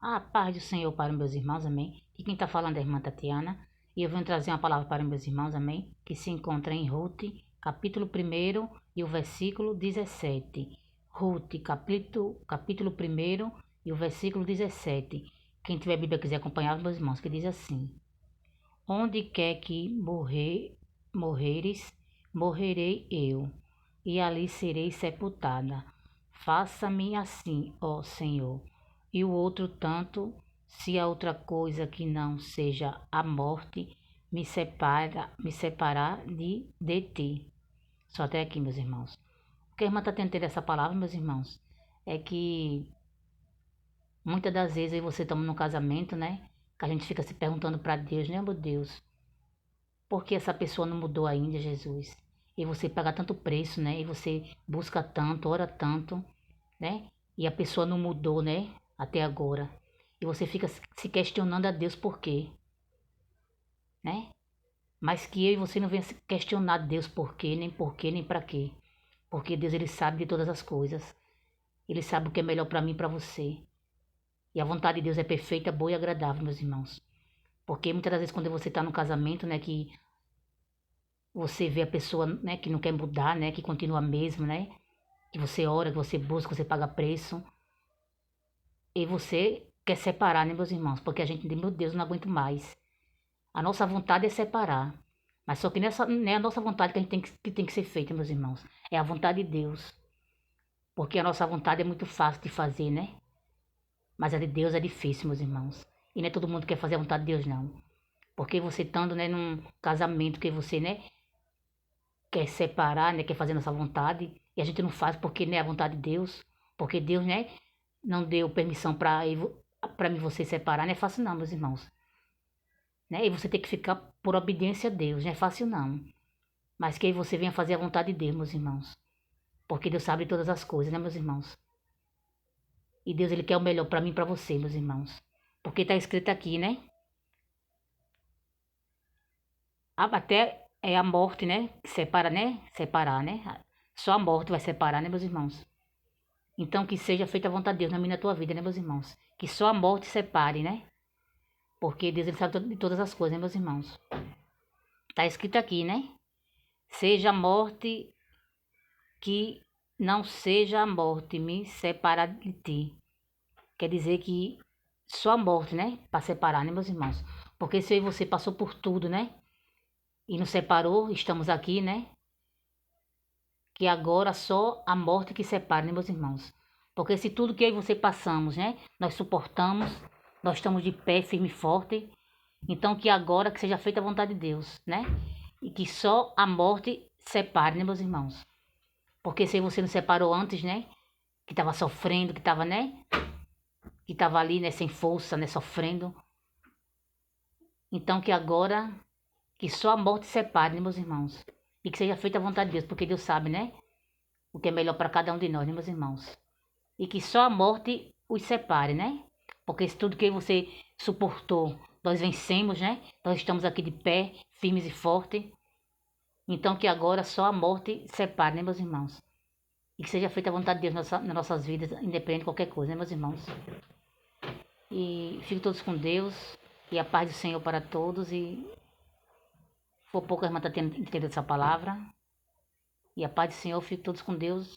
A paz do Senhor para meus irmãos, amém. E quem está falando é a irmã Tatiana. E eu venho trazer uma palavra para meus irmãos, amém. Que se encontra em Ruth, capítulo 1 e o versículo 17. Ruth, capítulo 1 e o versículo 17. Quem tiver Bíblia quiser acompanhar, meus irmãos, que diz assim: Onde quer que morreres, morrerei eu, e ali serei sepultada. Faça-me assim, ó Senhor. E o outro tanto, se a outra coisa que não seja a morte me separar de ti. Só até aqui, meus irmãos. O que a irmã está tentando essa palavra, meus irmãos, é que muitas das vezes aí você estamos num casamento, né? Que a gente fica se perguntando para Deus, né, meu Deus? Por que essa pessoa não mudou ainda, Jesus? E você paga tanto preço, né? E você busca tanto, ora tanto, né? E a pessoa não mudou, né? Até agora. E você fica se questionando a Deus por quê, né? Mas que eu e você não venha se questionar Deus por quê, nem para quê. Porque Deus, ele sabe de todas as coisas. Ele sabe o que é melhor para mim e para você. E a vontade de Deus é perfeita, boa e agradável, meus irmãos. Porque muitas das vezes quando você está no casamento, né, que você vê a pessoa, né, que não quer mudar, né, que continua mesmo, né, que você ora, que você busca, que você paga preço, e você quer separar, né, meus irmãos, porque a gente, meu Deus, não aguento mais. A nossa vontade é separar, mas só que nessa, não é a nossa vontade que a gente tem que ser feita, meus irmãos, é a vontade de Deus, porque a nossa vontade é muito fácil de fazer, né, mas a de Deus é difícil, meus irmãos, e não é todo mundo que quer fazer a vontade de Deus, não, porque você estando, né, num casamento que você, né, quer separar, né, quer fazer nossa vontade, e a gente não faz porque não é a vontade de Deus, porque Deus, né, não deu permissão para mim você separar, não é fácil não, meus irmãos, né, e você tem que ficar por obediência a Deus, não é fácil não, mas que aí você venha fazer a vontade de Deus, meus irmãos, porque Deus sabe todas as coisas, né, meus irmãos, e Deus, ele quer o melhor para mim e para você, meus irmãos, porque está escrito aqui, né, até é a morte, né, que separa, né, separar, né, só a morte vai separar, né, meus irmãos. Então que seja feita a vontade de Deus na minha e na tua vida, né, meus irmãos? Que só a morte separe, né? Porque Deus, ele sabe de todas as coisas, né, meus irmãos? Tá escrito aqui, né? Seja a morte, que não seja a morte me separar de ti. Quer dizer que só a morte, né? Para separar, né, meus irmãos? Porque se eu e você passou por tudo, né? E nos separou, estamos aqui, né? Que agora só a morte que separa, né, meus irmãos? Porque se tudo que eu e você passamos, né, nós suportamos, nós estamos de pé, firme e forte, então que agora que seja feita a vontade de Deus, né? E que só a morte separe, né, meus irmãos? Porque se você não separou antes, né, que estava sofrendo, que estava, né, que estava ali, né, sem força, né, sofrendo, então que agora, que só a morte separe, né, meus irmãos? E que seja feita a vontade de Deus, porque Deus sabe, né, o que é melhor para cada um de nós, né, meus irmãos? E que só a morte os separe, né? Porque isso tudo que você suportou, nós vencemos, né? Nós estamos aqui de pé, firmes e fortes. Então que agora só a morte separe, né, meus irmãos? E que seja feita a vontade de Deus nas nossas vidas, independente de qualquer coisa, né, meus irmãos? E fiquem todos com Deus, e a paz do Senhor para todos, e for pouco a irmã está entendido essa palavra. E a paz do Senhor, fiquem todos com Deus.